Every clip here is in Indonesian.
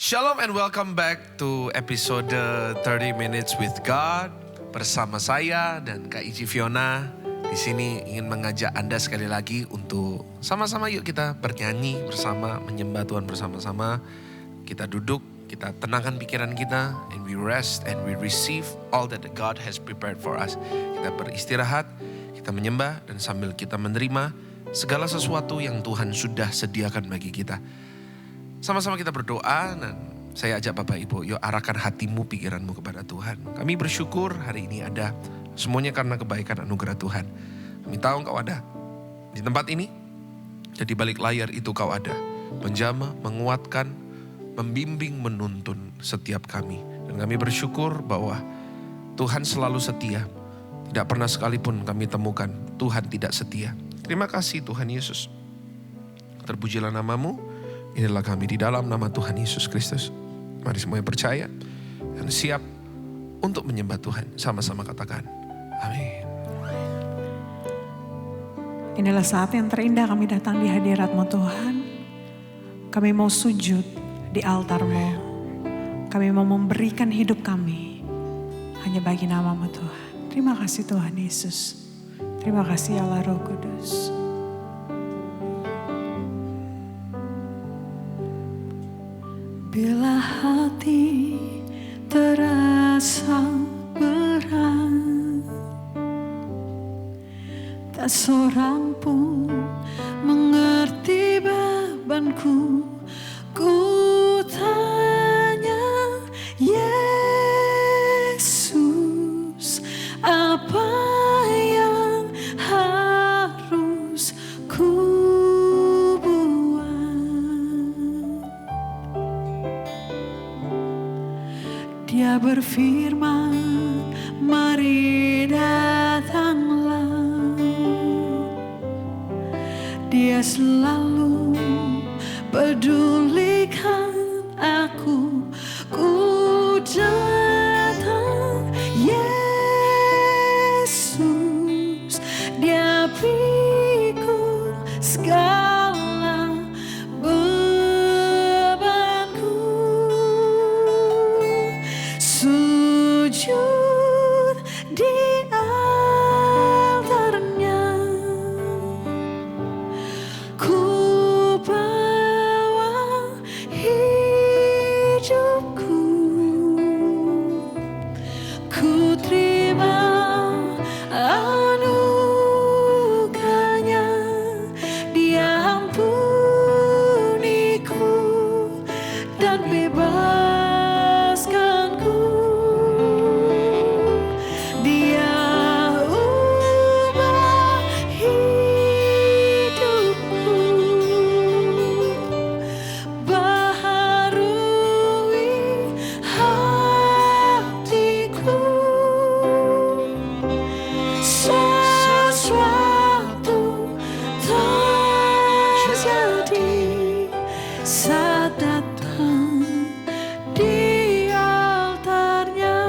Shalom and welcome back to episode 30 Minutes with God bersama saya dan Kak Iji Fiona. Di sini ingin mengajak Anda sekali lagi untuk sama-sama yuk kita bernyanyi bersama, menyembah Tuhan bersama-sama. Kita duduk, kita tenangkan pikiran kita, and we rest and we receive all that God has prepared for us. Kita beristirahat, kita menyembah dan sambil kita menerima segala sesuatu yang Tuhan sudah sediakan bagi kita. Sama-sama kita berdoa dan saya ajak Bapak Ibu, yuk arahkan hatimu, pikiranmu kepada Tuhan. Kami bersyukur hari ini ada, semuanya karena kebaikan anugerah Tuhan. Kami tahu Engkau ada di tempat ini, jadi balik layar itu Kau ada. Menjamah, menguatkan, membimbing, menuntun setiap kami. Dan kami bersyukur bahwa Tuhan selalu setia. Tidak pernah sekalipun kami temukan Tuhan tidak setia. Terima kasih Tuhan Yesus. Terpujilah namamu. Inilah kami di dalam nama Tuhan Yesus Kristus. Mari semuanya percaya dan siap untuk menyembah Tuhan. Sama-sama katakan, amin. Inilah saat yang terindah kami datang di hadirat-Mu Tuhan. Kami mau sujud di altar-Mu. Kami mau memberikan hidup kami hanya bagi nama-Mu Tuhan. Terima kasih Tuhan Yesus. Terima kasih Allah Roh Kudus. Bila hati terasa berat, tak seorang pun mengerti bebanku. Ku tanya Yesus, apa yang harus ku Dia berfirman, mari datanglah. Dia selalu pedulikan aku. Ku datang Yesus, Dia pikul segala sujud di altar-Nya. Ku bawa hidupku, ku terima anugerah-Nya. Dia ampuniku dan bebaskanku. Saat datang di altar-Nya.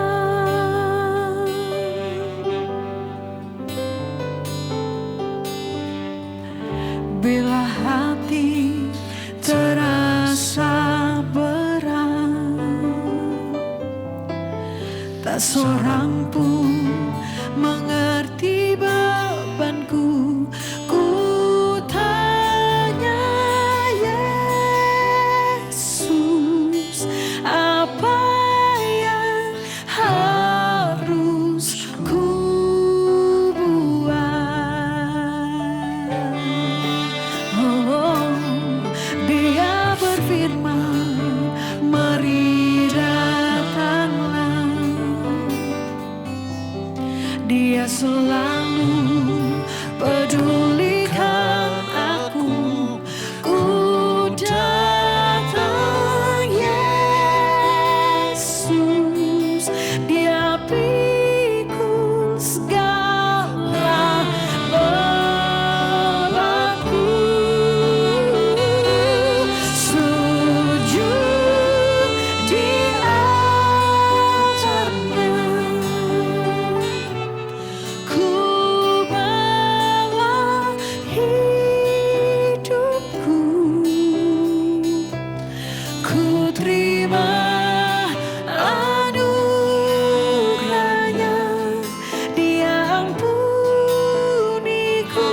Bila hati terasa berat, tak seorang pun mengerti bebanku. Ku tanya Yesus, apa yang harus ku buat? Oh, Dia berfirman, mari datanglah. Dia selalu pedulikan aku. Ku datang Yesus, Dia pikul segala bebanku. Sujud di altar-Nya. Ku terima anugerahnya, Dia ampuniku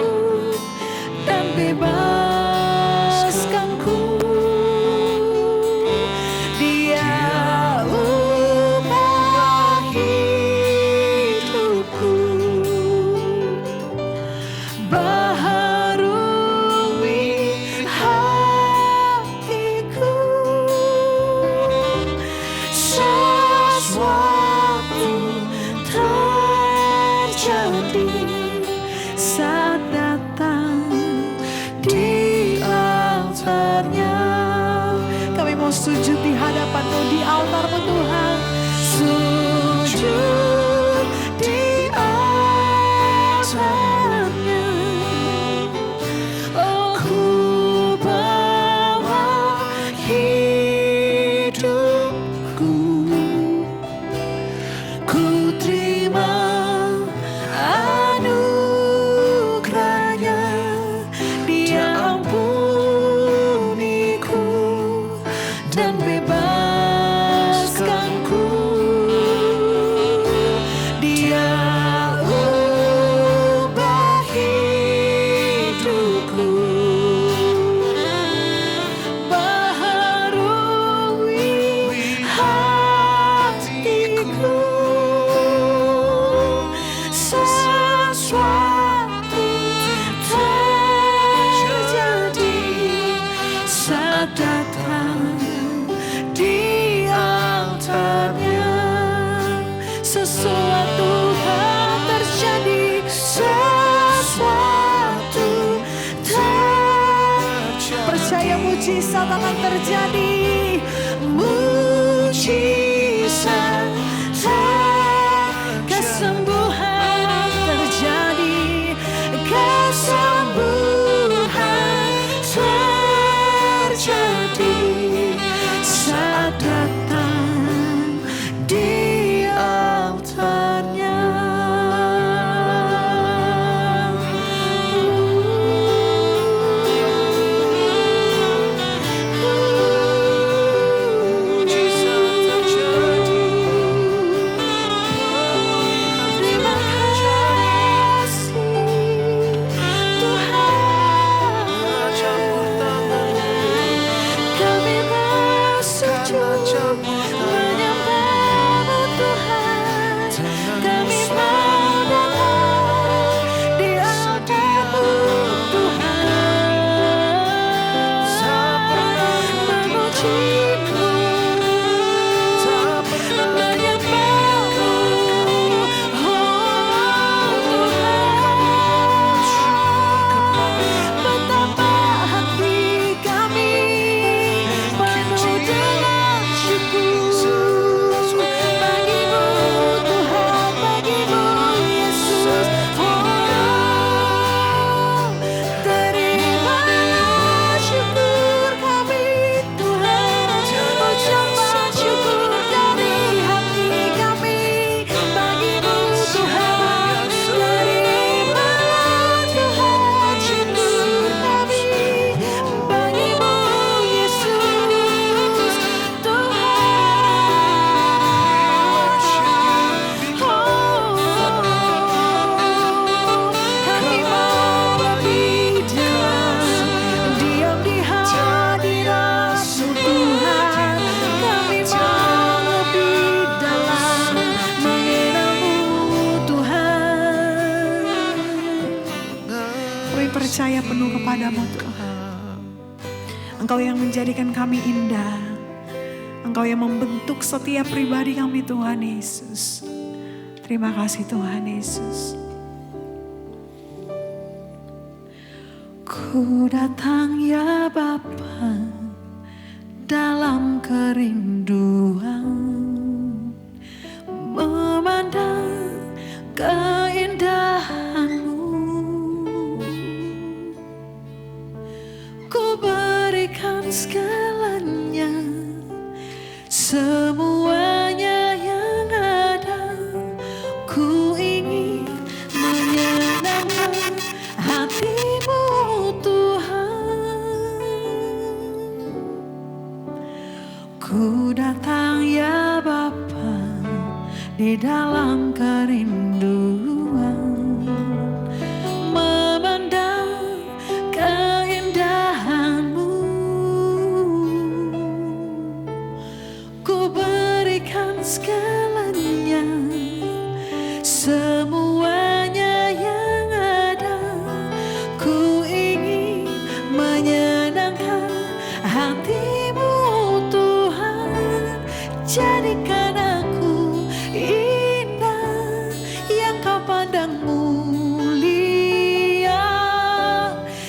dan bebaskanku. Dia ubah hidupku, baharui hatiku. Sesuatu terjadi saat datang di altarnya. Kami mau sujud di hadapan-Mu, di altar-Mu Tuhan. Sujud di altar-Nya. Oh, ku bawa hidupku, ku terima anugerahnya, Dia ampuniku dan bebaskanku. Dia ubah hidupku, baharui hatiku. Sesuatu terjadi saat datang di altarnya. Sesuatu kan terjadi, sesuatu terjadi. Percaya mujizat akan terjadi, mujizat kesembuhan terjadi, kesembuhan terjadi saat datang di altarnya. Terima kasih Tuhan. Kami bersujud menyembah-Mu Tuhan. Kami mau datang di altar-Mu Tuhan, memuji-Mu, menyembah-Mu, oh Tuhan. Betapa hati kami penuh dengan syukur bagi-Mu Tuhan, bagi-Mu Yesus. Terimalah syukur kami Tuhan, ucapan syukur dari hati kami bagi-Mu Tuhan. Terimalah Tuhan syukur kami bagi-Mu Yesus Tuhan. Kami mau lebih diam di hadirat-Mu Tuhan. Kami mau lebih dalam mengenal-Mu Tuhan. Kami percaya penuh kepada-Mu Tuhan. Engkau yang menjadikan kami indah, Engkau yang membentuk setiap pribadi kami Tuhan Yesus. Terima kasih Tuhan Yesus. Ku datang ya Bapa dalam kerinduan, memandang keindahan-Mu. Ku berikan segalanya, semuanya yang ada. Ku ingin menyenangkan hati-Mu Tuhan. Ku datang ya Bapa di dalam kerinduan, memandang keindahan-Mu. Ku berikan segalanya, semuanya yang ada. Ku ingin menyenangkan hati-Mu Tuhan. Jadikan aku indah yang Kau pandang mulia,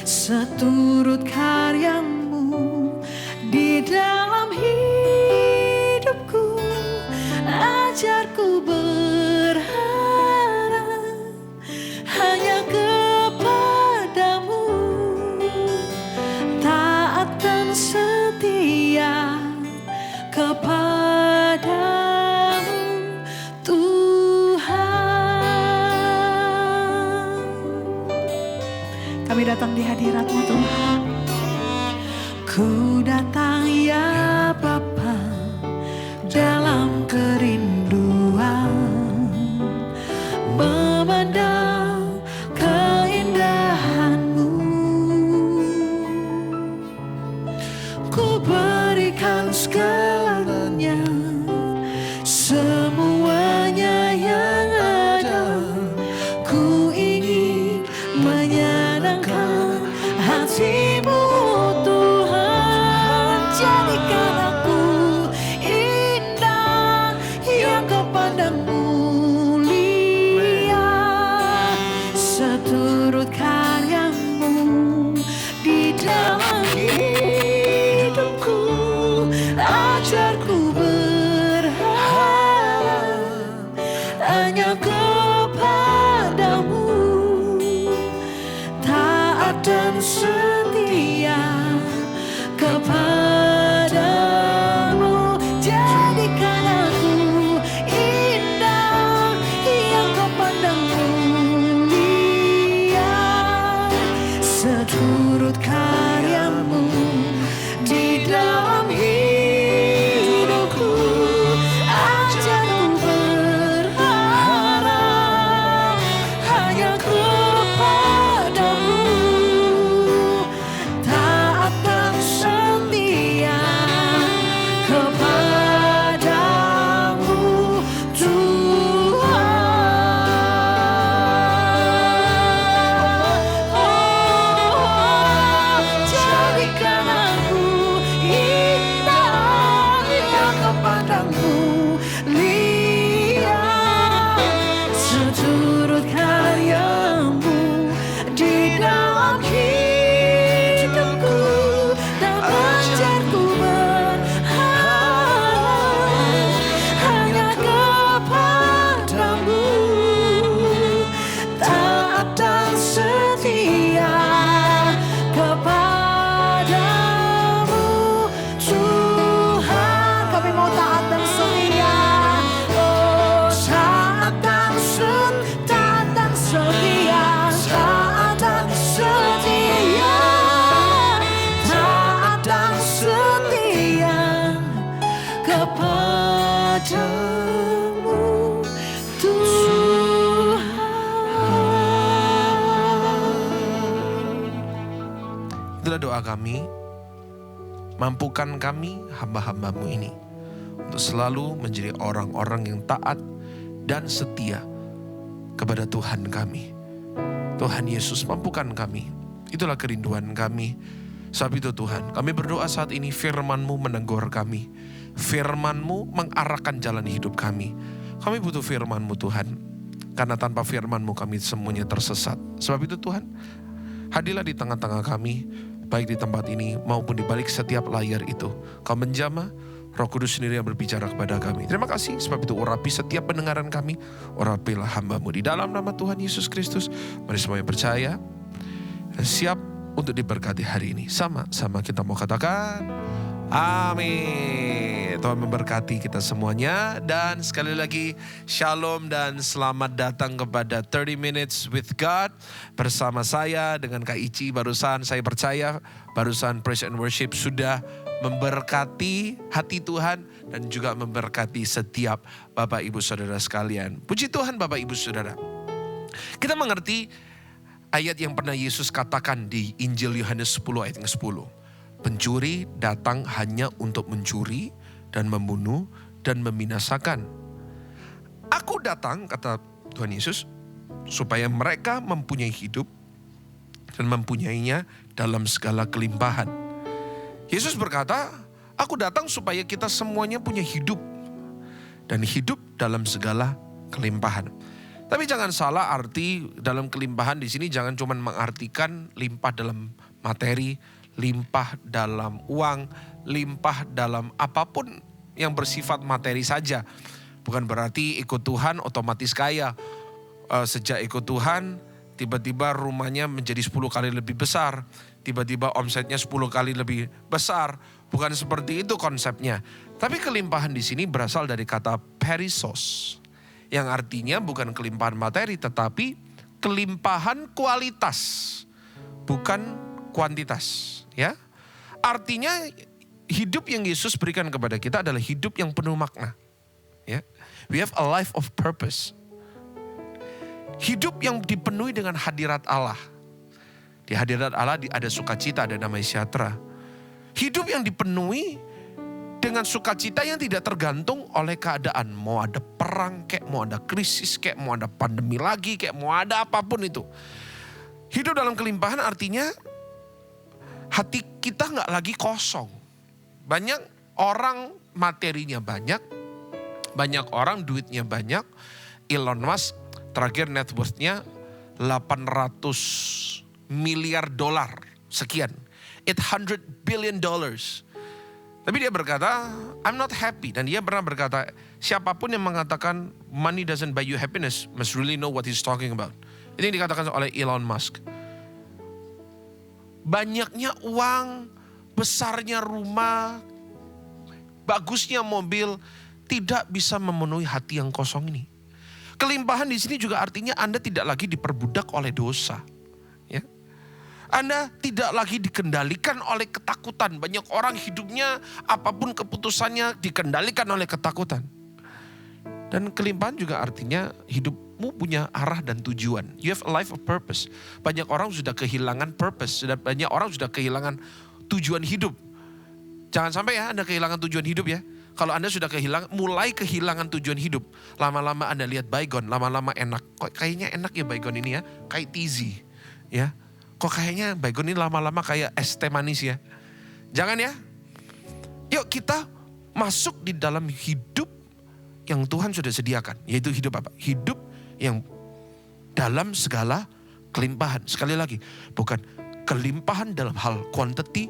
seturut karya-Mu di dalam hidupku. Ajarku berharap hanya kepadamu, taat dan setia kepadamu Tuhan. Kami datang di hadirat-Mu Tuhan. Ku datang ya Bapa dalam kerinduan, memandang keindahan-Mu. Ku berikan segalanya, semuanya yang ada. Ku ingin menyenangkan hati-Mu Tuhan. Jadikan aku indah yang Kau pandang mulia, seturut karya-Mu di dalam hidupku. Ajarku berharap hanya kepadamu, taat dan setia kepadamu. Jadikan aku indah yang Kau pandang mulia, seturut karya-Mu di dalam hidupku. Ajarku berharap hanya kepadamu, taat dan setia kepadamu Tuhan. Jadikan aku indah yang Kau pandang mulia, seturut karya-Mu di dalam hidupku. Dan ajarku berharap hanya kepadamu, taat dan setia kepadamu Tuhan. Kami mau taat dan setia, oh taat dan setia, taat dan setia, taat dan setia kepadamu Tuhan. Itulah doa kami. Mampukan kami hamba-hamba-Mu ini untuk selalu menjadi orang-orang yang taat dan setia kepada Tuhan kami. Tuhan Yesus, mampukan kami. Itulah kerinduan kami. Sebab itu Tuhan, kami berdoa saat ini firman-Mu menegur kami. Firman-Mu mengarahkan jalan hidup kami. Kami butuh firman-Mu Tuhan. Karena tanpa firman-Mu kami semuanya tersesat. Sebab itu Tuhan, hadirlah di tengah-tengah kami, baik di tempat ini maupun di balik setiap layar itu. Kau menjamah, Roh Kudus sendiri yang berbicara kepada kami. Terima kasih, sebab itu urapi setiap pendengaran kami. Urapilah hamba-Mu di dalam nama Tuhan Yesus Kristus. Mari semua yang percaya dan siap untuk diberkati hari ini. Sama-sama kita mau katakan amin. Tuhan memberkati kita semuanya. Dan sekali lagi shalom dan selamat datang kepada 30 Minutes with God. Bersama saya dengan Kak Ici barusan, saya percaya barusan praise and worship sudah memberkati hati Tuhan, dan juga memberkati setiap Bapak Ibu Saudara sekalian. Puji Tuhan Bapak Ibu Saudara. Kita mengerti ayat yang pernah Yesus katakan di Injil Yohanes 10 ayat 10. Pencuri datang hanya untuk mencuri dan membunuh dan membinasakan. Aku datang, kata Tuhan Yesus, supaya mereka mempunyai hidup dan mempunyainya dalam segala kelimpahan. Yesus berkata, aku datang supaya kita semuanya punya hidup dan hidup dalam segala kelimpahan. Tapi jangan salah arti dalam kelimpahan di sini, jangan cuma mengartikan limpah dalam materi, limpah dalam uang, limpah dalam apapun yang bersifat materi saja. Bukan berarti ikut Tuhan otomatis kaya. Sejak ikut Tuhan, tiba-tiba rumahnya menjadi 10 kali lebih besar. Tiba-tiba omsetnya 10 kali lebih besar. Bukan seperti itu konsepnya. Tapi kelimpahan di sini berasal dari kata perissos. Yang artinya bukan kelimpahan materi, tetapi kelimpahan kualitas. Bukan kuantitas. Ya, artinya hidup yang Yesus berikan kepada kita adalah hidup yang penuh makna. Ya, we have a life of purpose. Hidup yang dipenuhi dengan hadirat Allah. Di hadirat Allah ada sukacita, ada damai sejahtera. Hidup yang dipenuhi dengan sukacita yang tidak tergantung oleh keadaan. Mau ada perang, kayak mau ada krisis, kayak mau ada pandemi lagi, kayak mau ada apapun itu. Hidup dalam kelimpahan artinya hati kita gak lagi kosong. Banyak orang materinya banyak orang duitnya banyak. Elon Musk terakhir net worth-nya 800 miliar dolar sekian. 800 billion dollars. Tapi dia berkata, I'm not happy. Dan dia pernah berkata, siapapun yang mengatakan money doesn't buy you happiness must really know what he's talking about. Ini yang dikatakan oleh Elon Musk. Banyaknya uang, besarnya rumah, bagusnya mobil, tidak bisa memenuhi hati yang kosong ini. Kelimpahan di sini juga artinya Anda tidak lagi diperbudak oleh dosa. Ya. Anda tidak lagi dikendalikan oleh ketakutan. Banyak orang hidupnya apapun keputusannya dikendalikan oleh ketakutan. Dan kelimpahan juga artinya hidupmu punya arah dan tujuan. You have a life of purpose. Banyak orang sudah kehilangan purpose. Banyak orang sudah kehilangan tujuan hidup. Jangan sampai ya Anda kehilangan tujuan hidup ya. Kalau Anda sudah mulai kehilangan tujuan hidup. Lama-lama Anda lihat baygon, lama-lama enak. Kok kayaknya enak ya baygon ini ya. Kayak tizi ya. Kok kayaknya baygon ini lama-lama kayak es teh manis ya. Jangan ya. Yuk kita masuk di dalam hidup yang Tuhan sudah sediakan. Yaitu hidup apa? Hidup yang dalam segala kelimpahan. Sekali lagi, bukan kelimpahan dalam hal quantity,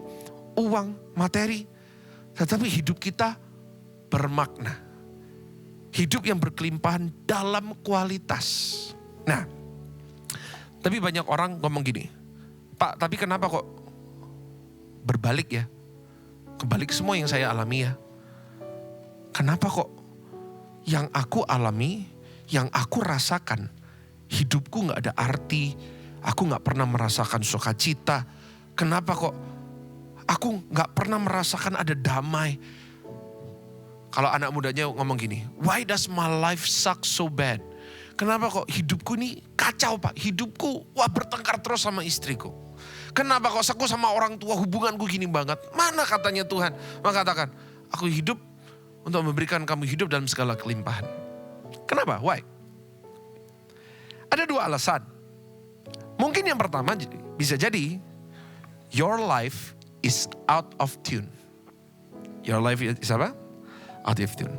uang, materi. Tetapi hidup kita bermakna. Hidup yang berkelimpahan dalam kualitas. Nah, tapi banyak orang ngomong gini, Pak, tapi kenapa kok berbalik ya? Kebalik semua yang saya alami ya. Kenapa kok yang aku alami, yang aku rasakan, hidupku gak ada arti, aku gak pernah merasakan sukacita. Kenapa kok aku gak pernah merasakan ada damai? Kalau anak mudanya ngomong gini, why does my life suck so bad? Kenapa kok hidupku ini kacau Pak? Hidupku bertengkar terus sama istriku. Kenapa kok aku sama orang tua hubunganku gini banget? Mana katanya Tuhan mengatakan, aku hidup untuk memberikan kamu hidup dalam segala kelimpahan. Kenapa? Why? Ada 2 alasan. Mungkin yang pertama bisa jadi, your life is out of tune. Your life is apa? Out of tune.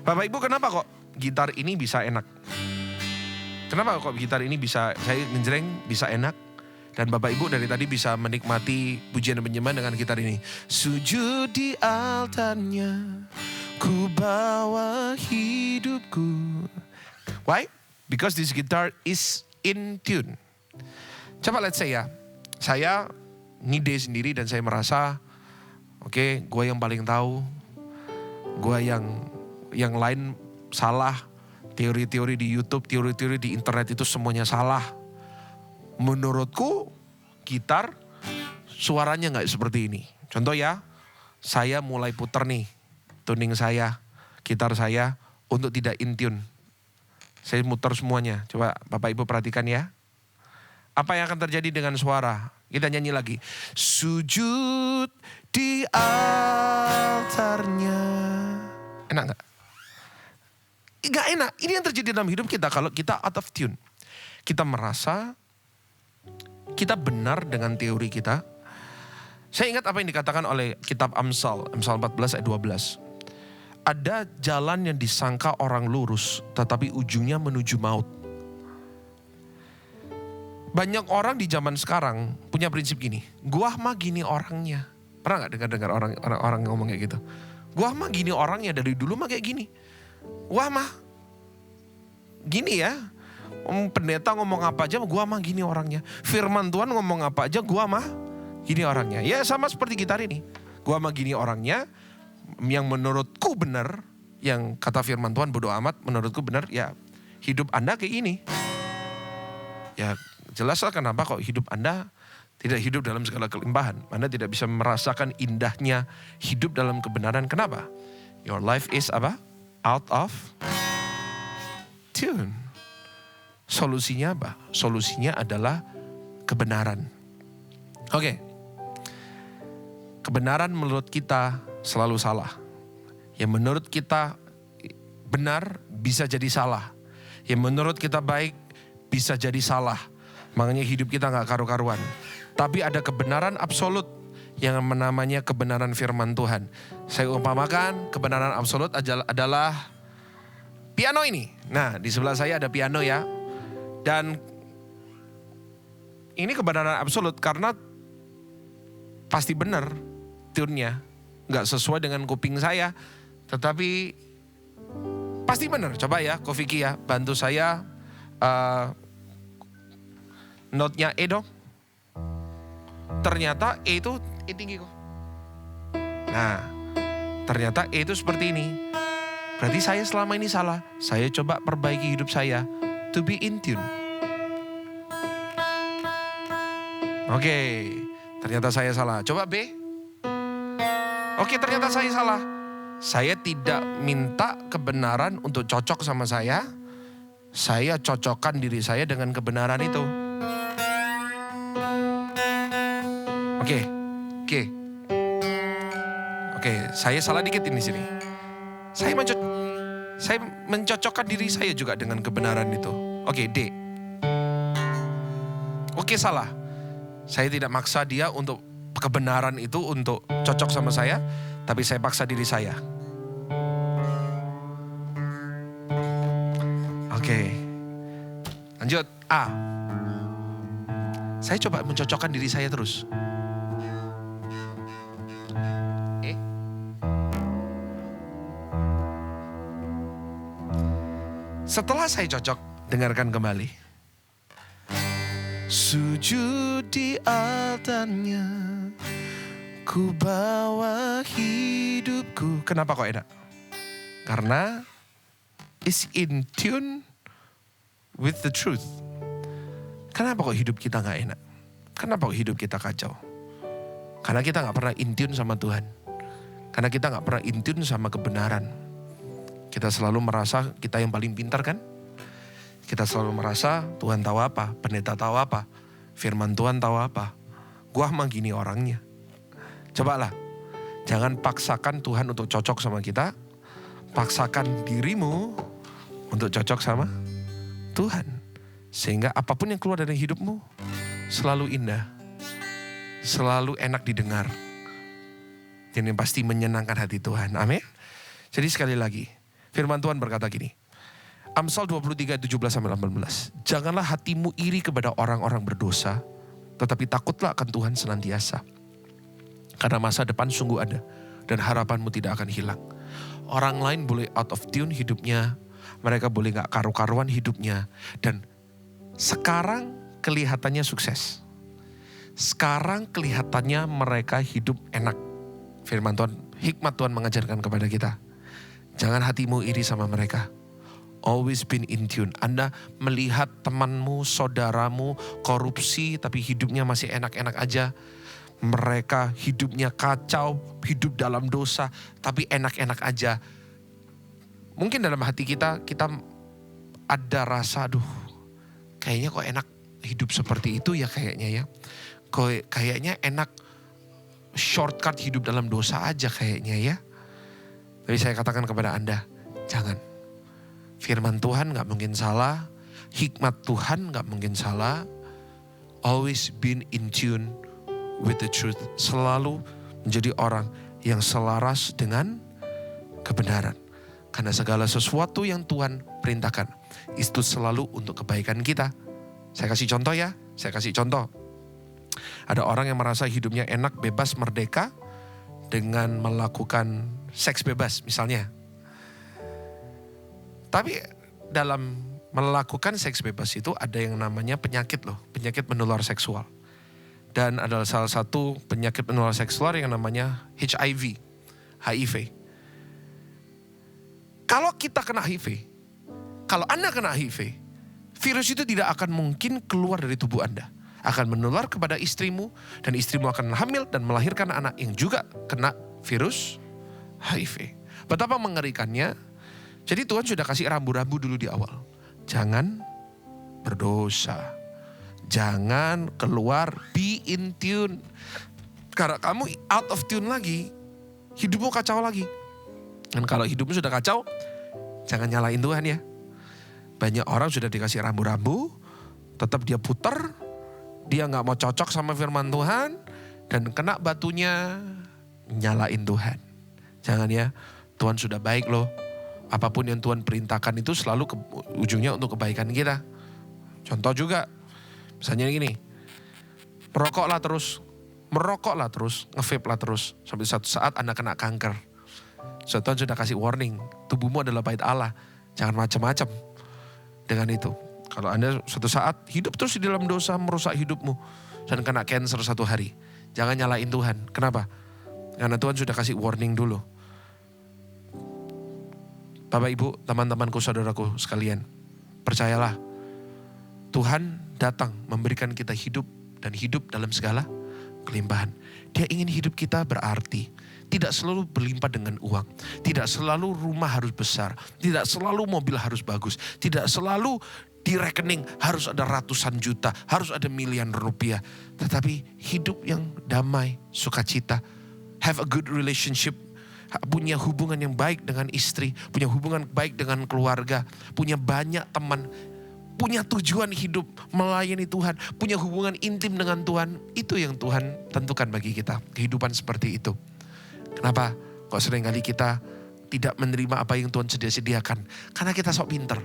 Bapak Ibu, kenapa kok gitar ini bisa enak? Kenapa kok gitar ini bisa, saya ngejreng bisa enak? Dan Bapak Ibu dari tadi bisa menikmati pujian dan penyembahan dengan gitar ini. Sujud di altarnya, ku bawa hidupku. Why? Because this guitar is in tune. Coba let's say ya, saya ngide sendiri dan saya merasa, oke, gue yang paling tahu. Gue yang lain salah. Teori-teori di YouTube, teori-teori di internet itu semuanya salah. Menurutku gitar suaranya gak seperti ini. Contoh ya, saya mulai puter nih tuning saya, gitar saya untuk tidak in tune. Saya muter semuanya. Coba Bapak Ibu perhatikan ya. Apa yang akan terjadi dengan suara? Kita nyanyi lagi. Sujud di altarnya. Enak gak? Gak enak. Ini yang terjadi dalam hidup kita kalau kita out of tune. Kita merasa kita benar dengan teori kita. Saya ingat apa yang dikatakan oleh kitab Amsal 14 ayat 12. Ada jalan yang disangka orang lurus, tetapi ujungnya menuju maut. Banyak orang di zaman sekarang punya prinsip gini, gua mah gini orangnya. Pernah gak dengar orang ngomong kayak gitu? Gua mah gini orangnya, dari dulu mah kayak gini. Gua mah gini ya, pendeta ngomong apa aja, gua mah gini orangnya. Firman Tuhan ngomong apa aja, gua mah gini orangnya. Ya sama seperti gitar ini. Gua mah gini orangnya, yang menurutku benar, yang kata firman Tuhan bodoh amat, menurutku benar, ya hidup Anda kayak gini. Ya jelaslah kenapa kok hidup Anda tidak hidup dalam segala kelimpahan. Anda tidak bisa merasakan indahnya hidup dalam kebenaran. Kenapa? Your life is apa? Out of tune. Solusinya apa? Solusinya adalah kebenaran. Oke. Kebenaran menurut kita selalu salah. Yang menurut kita benar bisa jadi salah. Yang menurut kita baik bisa jadi salah. Makanya hidup kita gak karu-karuan. Tapi ada kebenaran absolut yang namanya kebenaran firman Tuhan. Saya umpamakan kebenaran absolut adalah piano ini. Nah, di sebelah saya ada piano ya. Dan ini kebenaran absolut karena pasti benar tune-nya. Gak sesuai dengan kuping saya. Tetapi pasti benar. Coba ya, Ko Vicky ya, bantu saya note-nya E dong. Ternyata E itu E tinggi kok. Nah, ternyata E itu seperti ini. Berarti saya selama ini salah. Saya coba perbaiki hidup saya to be in tune. Oke, ternyata saya salah. Coba B. Oke, ternyata saya salah. Saya tidak minta kebenaran untuk cocok sama saya. Saya cocokkan diri saya dengan kebenaran itu. Oke, saya salah dikit ini sini. Saya mencocokkan diri saya juga dengan kebenaran itu. Oke, D. Oke, salah. Saya tidak maksa dia untuk kebenaran itu untuk cocok sama saya, tapi saya paksa diri saya. Oke. Lanjut, A. Saya coba mencocokkan diri saya terus. E. Setelah saya cocok, dengarkan kembali. Sujud di altarnya, ku bawa hidupku. Kenapa kok enak? Karena is in tune with the truth. Kenapa kok hidup kita gak enak? Kenapa kok hidup kita kacau? Karena kita gak pernah in tune sama Tuhan. Karena kita gak pernah in tune sama kebenaran. Kita selalu merasa kita yang paling pintar kan? Kita selalu merasa Tuhan tahu apa, pendeta tahu apa, firman Tuhan tahu apa. Gua mah gini orangnya. Cobalah, jangan paksakan Tuhan untuk cocok sama kita. Paksakan dirimu untuk cocok sama Tuhan. Sehingga apapun yang keluar dari hidupmu selalu indah. Selalu enak didengar. Dan yang pasti menyenangkan hati Tuhan. Amin. Jadi sekali lagi, firman Tuhan berkata gini. Amsal 23, 17-18. Janganlah hatimu iri kepada orang-orang berdosa, tetapi takutlah akan Tuhan senantiasa. Karena masa depan sungguh ada, dan harapanmu tidak akan hilang. Orang lain boleh out of tune hidupnya, mereka boleh gak karu-karuan hidupnya, dan sekarang kelihatannya sukses. Sekarang kelihatannya mereka hidup enak. Firman Tuhan, hikmat Tuhan mengajarkan kepada kita. Jangan hatimu iri sama mereka. Always been in tune. Anda melihat temanmu, saudaramu korupsi tapi hidupnya masih enak-enak aja. mereka hidupnya kacau, hidup dalam dosa, tapi enak-enak aja. Mungkin dalam hati kita ada rasa, aduh kayaknya kok enak hidup seperti itu ya kayaknya ya. Kayaknya enak shortcut hidup dalam dosa aja kayaknya ya. Tapi saya katakan kepada Anda, jangan. Firman Tuhan gak mungkin salah, hikmat Tuhan gak mungkin salah. Always been in tune with the truth. Selalu menjadi orang yang selaras dengan kebenaran. Karena segala sesuatu yang Tuhan perintahkan itu selalu untuk kebaikan kita. Saya kasih contoh ya, Ada orang yang merasa hidupnya enak, bebas, merdeka dengan melakukan seks bebas misalnya. Tapi dalam melakukan seks bebas itu ada yang namanya penyakit loh, penyakit menular seksual. Dan adalah salah satu penyakit menular seksual yang namanya HIV. Kalau kita kena HIV, kalau Anda kena HIV, virus itu tidak akan mungkin keluar dari tubuh Anda. Akan menular kepada istrimu, dan istrimu akan hamil dan melahirkan anak yang juga kena virus HIV. Betapa mengerikannya. Jadi Tuhan sudah kasih rambu-rambu dulu di awal. Jangan berdosa. Jangan keluar, be in tune. Karena kamu out of tune lagi, hidupmu kacau lagi. Dan kalau hidupmu sudah kacau, jangan nyalain Tuhan ya. Banyak orang sudah dikasih rambu-rambu, tetap dia putar, dia gak mau cocok sama firman Tuhan, dan kena batunya, nyalain Tuhan. Jangan ya, Tuhan sudah baik loh. Apapun yang Tuhan perintahkan itu selalu ujungnya untuk kebaikan kita. Contoh juga, misalnya gini, merokoklah terus, nge-vape lah terus, sampai satu saat Anda kena kanker. So, Tuhan sudah kasih warning, tubuhmu adalah bait Allah, jangan macam-macam dengan itu. Kalau Anda suatu saat hidup terus di dalam dosa, merusak hidupmu, dan kena cancer satu hari, jangan nyalain Tuhan. Kenapa? Karena Tuhan sudah kasih warning dulu. Bapak, Ibu, teman-temanku, saudaraku sekalian, percayalah, Tuhan datang memberikan kita hidup, dan hidup dalam segala kelimpahan. Dia ingin hidup kita berarti. Tidak selalu berlimpah dengan uang. Tidak selalu rumah harus besar. Tidak selalu mobil harus bagus. Tidak selalu di rekening harus ada ratusan juta. Harus ada miliaran rupiah. Tetapi hidup yang damai, sukacita. Have a good relationship. Punya hubungan yang baik dengan istri. Punya hubungan baik dengan keluarga. Punya banyak teman. Punya tujuan hidup melayani Tuhan. Punya hubungan intim dengan Tuhan. Itu yang Tuhan tentukan bagi kita. Kehidupan seperti itu. Kenapa? Kok seringkali kita tidak menerima apa yang Tuhan sediakan? Karena kita sok pinter.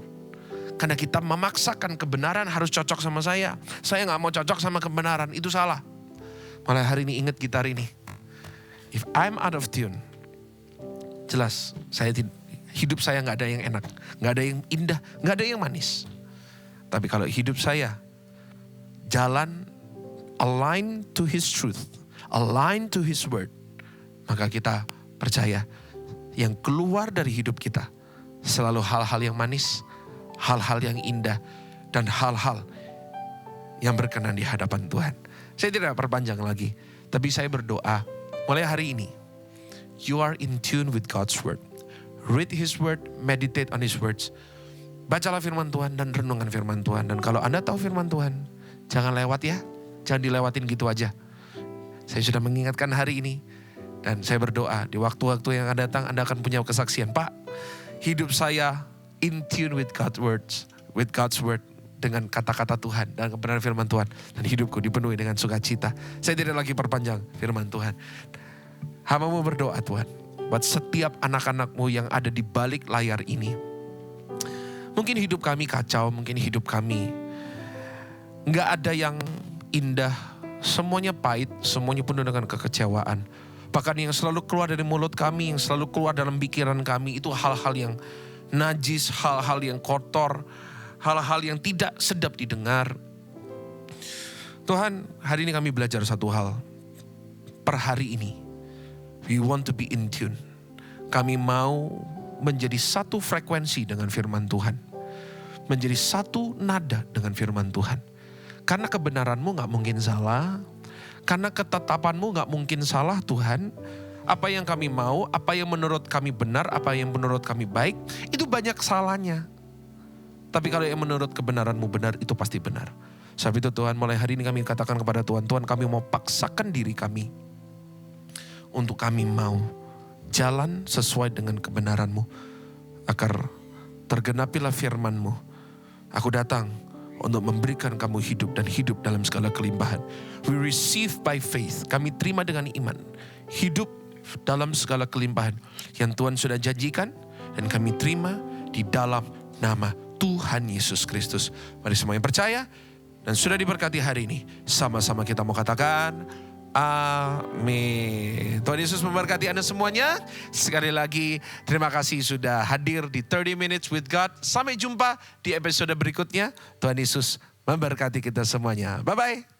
Karena kita memaksakan kebenaran harus cocok sama saya. Saya gak mau cocok sama kebenaran, itu salah. Malah hari ini ingat gitar ini. If I'm out of tune, jelas hidup saya gak ada yang enak. Gak ada yang indah, gak ada yang manis. Tapi kalau hidup saya jalan align to His truth, align to His word, maka kita percaya yang keluar dari hidup kita selalu hal-hal yang manis, hal-hal yang indah, dan hal-hal yang berkenan di hadapan Tuhan. Saya tidak perpanjang lagi, tapi saya berdoa mulai hari ini, you are in tune with God's word. Read His word, meditate on His words. Bacalah firman Tuhan dan renungan firman Tuhan. Dan kalau Anda tahu firman Tuhan, jangan lewat ya, jangan dilewatin gitu aja. Saya sudah mengingatkan hari ini. Dan saya berdoa di waktu-waktu yang akan datang Anda akan punya kesaksian. Pak, hidup saya in tune with God's word, dengan kata-kata Tuhan dan kebenaran firman Tuhan. Dan hidupku dipenuhi dengan sukacita. Saya tidak lagi perpanjang firman Tuhan. Hamba-Mu berdoa Tuhan, buat setiap anak-anak-Mu yang ada di balik layar ini. Mungkin hidup kami kacau, mungkin hidup kami gak ada yang indah. Semuanya pahit, semuanya penuh dengan kekecewaan. Bahkan yang selalu keluar dari mulut kami, yang selalu keluar dalam pikiran kami, itu hal-hal yang najis, hal-hal yang kotor, hal-hal yang tidak sedap didengar. Tuhan, hari ini kami belajar satu hal. Per hari ini, we want to be in tune. Kami mau menjadi satu frekuensi dengan firman Tuhan. Menjadi satu nada dengan firman Tuhan. Karena kebenaran-Mu gak mungkin salah. Karena ketetapan-Mu gak mungkin salah Tuhan. Apa yang kami mau, apa yang menurut kami benar, apa yang menurut kami baik, itu banyak salahnya. Tapi kalau yang menurut kebenaran-Mu benar, itu pasti benar. Sebab itu Tuhan, mulai hari ini kami katakan kepada Tuhan, Tuhan kami mau paksakan diri kami untuk kami mau jalan sesuai dengan kebenaran-Mu, agar tergenapilah firman-Mu. Aku datang untuk memberikan kamu hidup dan hidup dalam segala kelimpahan. We receive by faith. Kami terima dengan iman. Hidup dalam segala kelimpahan yang Tuhan sudah janjikan. Dan kami terima di dalam nama Tuhan Yesus Kristus. Mari semua yang percaya dan sudah diberkati hari ini, sama-sama kita mau katakan amin. Tuhan Yesus memberkati Anda semuanya. Sekali lagi terima kasih sudah hadir di 30 Minutes with God. Sampai jumpa di episode berikutnya. Tuhan Yesus memberkati kita semuanya. Bye-bye.